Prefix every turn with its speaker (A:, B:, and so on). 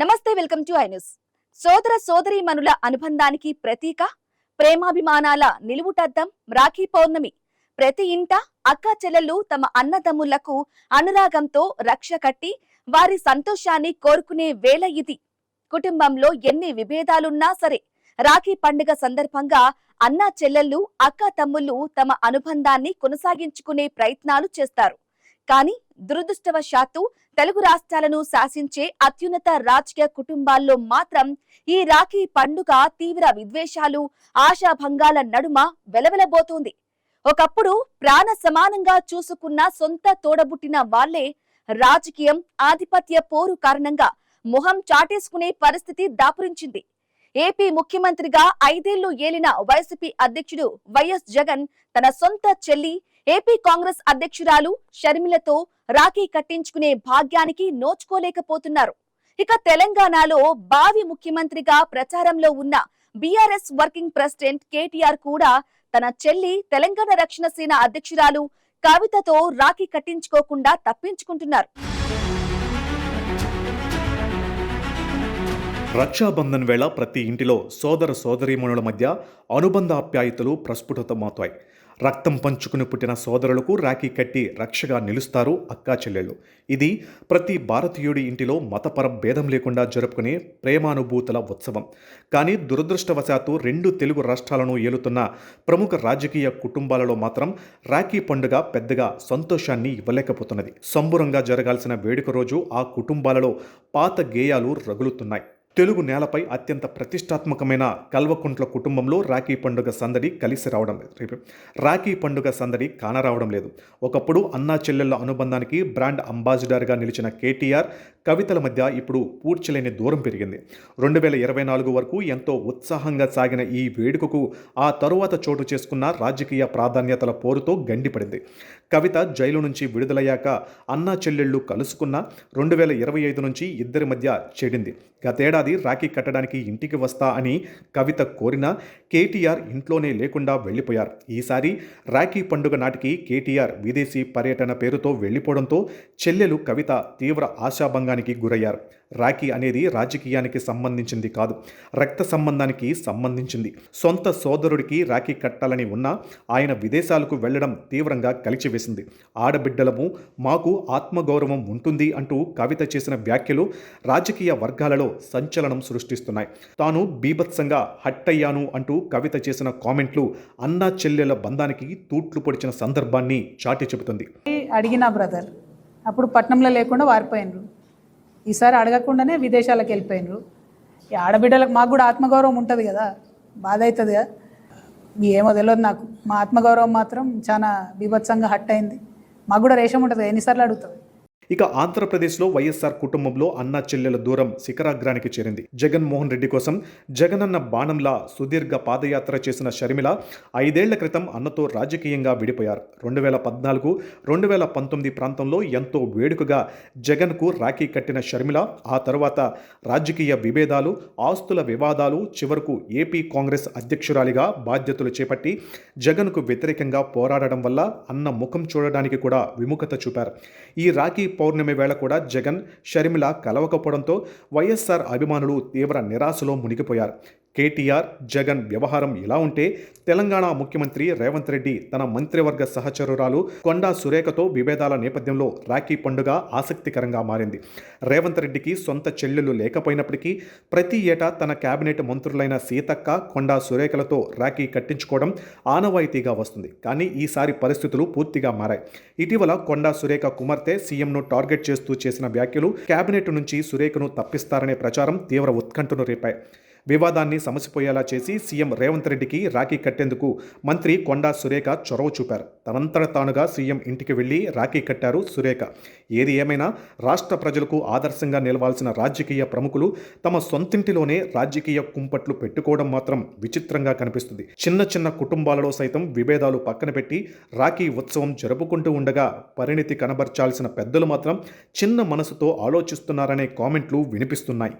A: నమస్తే, welcome to I news. సోదర సోదరీమణుల అనుబంధానికి ప్రతీక, ప్రేమాభిమానాల నిలువుటద్దం రాఖీ పౌర్ణమి. ప్రతి ఇంట అక్కా చెల్లెళ్ళు తమ అన్నదమ్ములకు అనురాగంతో రక్ష కట్టి వారి సంతోషాన్ని కోరుకునే వేళ ఇది. కుటుంబంలో ఎన్ని విభేదాలున్నా సరే రాఖీ పండుగ సందర్భంగా అన్నా చెల్లెళ్ళు అక్కా తమ్ముళ్ళు తమ అనుబంధాన్ని కొనసాగించుకునే ప్రయత్నాలు చేస్తారు. కానీ దురదృష్టవశాత్తు తెలుగు రాష్ట్రాలను శాసించే అత్యున్నత రాజకీయ కుటుంబాల్లో మాత్రం ఈ రాఖీ పండుగ తీవ్ర విద్వేషాలు, ఆశాభంగాల నడుమ వెలవెలబోతోంది. ఒకప్పుడు ప్రాణ సమానంగా చూసుకున్న సొంత తోడబుట్టిన వాళ్లే రాజకీయం, ఆధిపత్య పోరు కారణంగా మొహం చాటేసుకునే పరిస్థితి దాపురించింది. ఏపీ ముఖ్యమంత్రిగా 5 ఏళ్లు ఏలిన వైసీపీ అధ్యక్షుడు వైఎస్ జగన్ తన సొంత చెల్లి ఏపీ కాంగ్రెస్ అధ్యక్షురాలు షర్మిలతో రాఖీ కట్టించుకునే భాగ్యానికి నోచుకోలేకపోతున్నారు. ఇక తెలంగాణలో భావి ముఖ్యమంత్రిగా ప్రచారంలో ఉన్న బీఆర్ఎస్ వర్కింగ్ ప్రెసిడెంట్ కేటీఆర్ కూడా తన చెల్లి తెలంగాణ రక్షణ సేన అధ్యక్షురాలు కవితతో రాఖీ కట్టించుకోకుండా తప్పించుకుంటున్నారు.
B: రక్షాబంధన్ వేళ ప్రతి ఇంటిలో సోదర సోదరీమణుల మధ్య అనుబంధాప్యాయతలు ప్రస్ఫుటమవుతాయి. రక్తం పంచుకుని పుట్టిన సోదరులకు రాఖీ కట్టి రక్షగా నిలుస్తారు అక్కా చెల్లెళ్ళు. ఇది ప్రతి భారతీయుడి ఇంటిలో మతపర భేదం లేకుండా జరుపుకునే ప్రేమానుభూతుల ఉత్సవం. కానీ దురదృష్టవశాత్తు 2 తెలుగు రాష్ట్రాలను ఏలుతున్న ప్రముఖ రాజకీయ కుటుంబాలలో మాత్రం రాఖీ పండుగ పెద్దగా సంతోషాన్ని ఇవ్వలేకపోతున్నది. సంబురంగా జరగాల్సిన వేడుక రోజు ఆ కుటుంబాలలో పాత గేయాలు రగులుతున్నాయి. తెలుగు నేలపై అత్యంత ప్రతిష్టాత్మకమైన కల్వకుంట్ల కుటుంబంలో రాఖీ పండుగ సందడి కలిసి రావడం లేదు. రాఖీ పండుగ సందడి కానరావడం లేదు. ఒకప్పుడు అన్నా చెల్లెళ్ల అనుబంధానికి బ్రాండ్ అంబాసిడర్గా నిలిచిన కేటీఆర్, కవితల మధ్య ఇప్పుడు పూడ్చలేని దూరం పెరిగింది. 2024 వరకు ఎంతో ఉత్సాహంగా సాగిన ఈ వేడుకకు ఆ తరువాత చోటు చేసుకున్న రాజకీయ ప్రాధాన్యతల పోరుతో గండిపడింది. కవిత జైలు నుంచి విడుదలయ్యాక అన్నా చెల్లెళ్ళు కలుసుకున్న 2025 నుంచి ఇద్దరి మధ్య చెడింది. గతేడాది రాఖీ కట్టడానికి ఇంటికి వస్తా అని కవిత కోరినా కేటీఆర్ ఇంట్లోనే లేకుండా వెళ్లిపోయారు. ఈసారి రాఖీ పండుగ నాటికి కేటీఆర్ విదేశీ పర్యటన పేరుతో వెళ్లిపోవడంతో చెల్లెలు కవిత తీవ్ర ఆశాభంగానికి గురయ్యారు. రాఖీ అనేది రాజకీయానికి సంబంధించింది కాదు, రక్త సంబంధానికి సంబంధించింది. సొంత సోదరుడికి రాఖీ కట్టాలని ఉన్నా ఆయన విదేశాలకు వెళ్లడం తీవ్రంగా కలిచివేసింది. ఆడబిడ్డలము, మాకు ఆత్మగౌరవం ఉంటుంది అంటూ కవిత చేసిన వ్యాఖ్యలు రాజకీయ వర్గాలలో సంచలనం సృష్టిస్తున్నాయి. తాను బీభత్సంగా హట్టయ్యాను అంటూ కవిత చేసిన కామెంట్లు అన్నా చెల్లెల బంధానికి తూట్లు పొడిచిన సందర్భాన్ని చాటి చెబుతుంది.
C: అడిగిన బ్రదర్ అప్పుడు పట్నంలో లేకుండా వారిపోయినరు, ఈసారి అడగకుండానే విదేశాలకు వెళ్ళిపోయినరు. ఈ ఆడబిడ్డలకు మాకు కూడా ఆత్మగౌరవం ఉంటుంది కదా, బాధ అవుతుంది కదా. ఏమో తెలియదు నాకు, మా ఆత్మగౌరవం మాత్రం చాలా బీభత్సంగా హట్ అయింది. మాకు కూడా రేషం ఉంటుంది, ఎన్నిసార్లు అడుగుతుంది.
B: ఇక ఆంధ్రప్రదేశ్లో వైఎస్ఆర్ కుటుంబంలో అన్నా చెల్లెల దూరం శిఖరాగ్రానికి చేరింది. జగన్మోహన్ రెడ్డి కోసం జగనన్న బాణంలా సుదీర్ఘ పాదయాత్ర చేసిన షర్మిల 5 ఏళ్ల క్రితం అన్నతో రాజకీయంగా విడిపోయారు. 2014, 2019 ప్రాంతంలో ఎంతో వేడుకగా జగన్కు రాఖీ కట్టిన షర్మిల ఆ తర్వాత రాజకీయ విభేదాలు, ఆస్తుల వివాదాలు, చివరకు ఏపీ కాంగ్రెస్ అధ్యక్షురాలిగా బాధ్యతలు చేపట్టి జగన్కు వ్యతిరేకంగా పోరాడడం వల్ల అన్న ముఖం చూడడానికి కూడా విముఖత చూపారు. ఈ రాఖీ పౌర్ణమి వేళ కూడా జగన్, షర్మిల కలవకపోవడంతో వైఎస్ఆర్ అభిమానులు తీవ్ర నిరాశలో మునిగిపోయారు. కేటీఆర్, జగన్ వ్యవహారం ఇలా ఉంటే తెలంగాణ ముఖ్యమంత్రి రేవంత్ రెడ్డి తన మంత్రివర్గ సహచరురాలు కొండా సురేఖతో విభేదాల నేపథ్యంలో రాఖీ పండుగ ఆసక్తికరంగా మారింది. రేవంత్ రెడ్డికి సొంత చెల్లెలు లేకపోయినప్పటికీ ప్రతి ఏటా తన కేబినెట్ మంత్రులైన సీతక్క, కొండా సురేఖలతో రాఖీ కట్టించుకోవడం ఆనవాయితీగా వస్తుంది. కానీ ఈసారి పరిస్థితులు పూర్తిగా మారాయి. ఇటీవల కొండా సురేఖ కుమార్తె సీఎంను టార్గెట్ చేస్తూ చేసిన వ్యాఖ్యలు కేబినెట్ నుంచి సురేఖను తప్పిస్తారనే ప్రచారం తీవ్ర ఉత్కంఠను రేపాయి. వివాదాన్ని సమసిపోయేలా చేసి సీఎం రేవంత్ రెడ్డికి రాఖీ కట్టేందుకు మంత్రి కొండా సురేఖ చొరవ చూపారు. తనంతట తానుగా సీఎం ఇంటికి వెళ్లి రాఖీ కట్టారు సురేఖ. ఏది ఏమైనా రాష్ట్ర ప్రజలకు ఆదర్శంగా నిలవాల్సిన రాజకీయ ప్రముఖులు తమ సొంతింటిలోనే రాజకీయ కుంపట్లు పెట్టుకోవడం మాత్రం విచిత్రంగా కనిపిస్తుంది. చిన్న చిన్న కుటుంబాలలో సైతం విభేదాలు పక్కన పెట్టి రాఖీ ఉత్సవం జరుపుకుంటూ ఉండగా పరిణితి కనబర్చాల్సిన పెద్దలు మాత్రం చిన్న మనసుతో ఆలోచిస్తున్నారనే కామెంట్లు వినిపిస్తున్నాయి.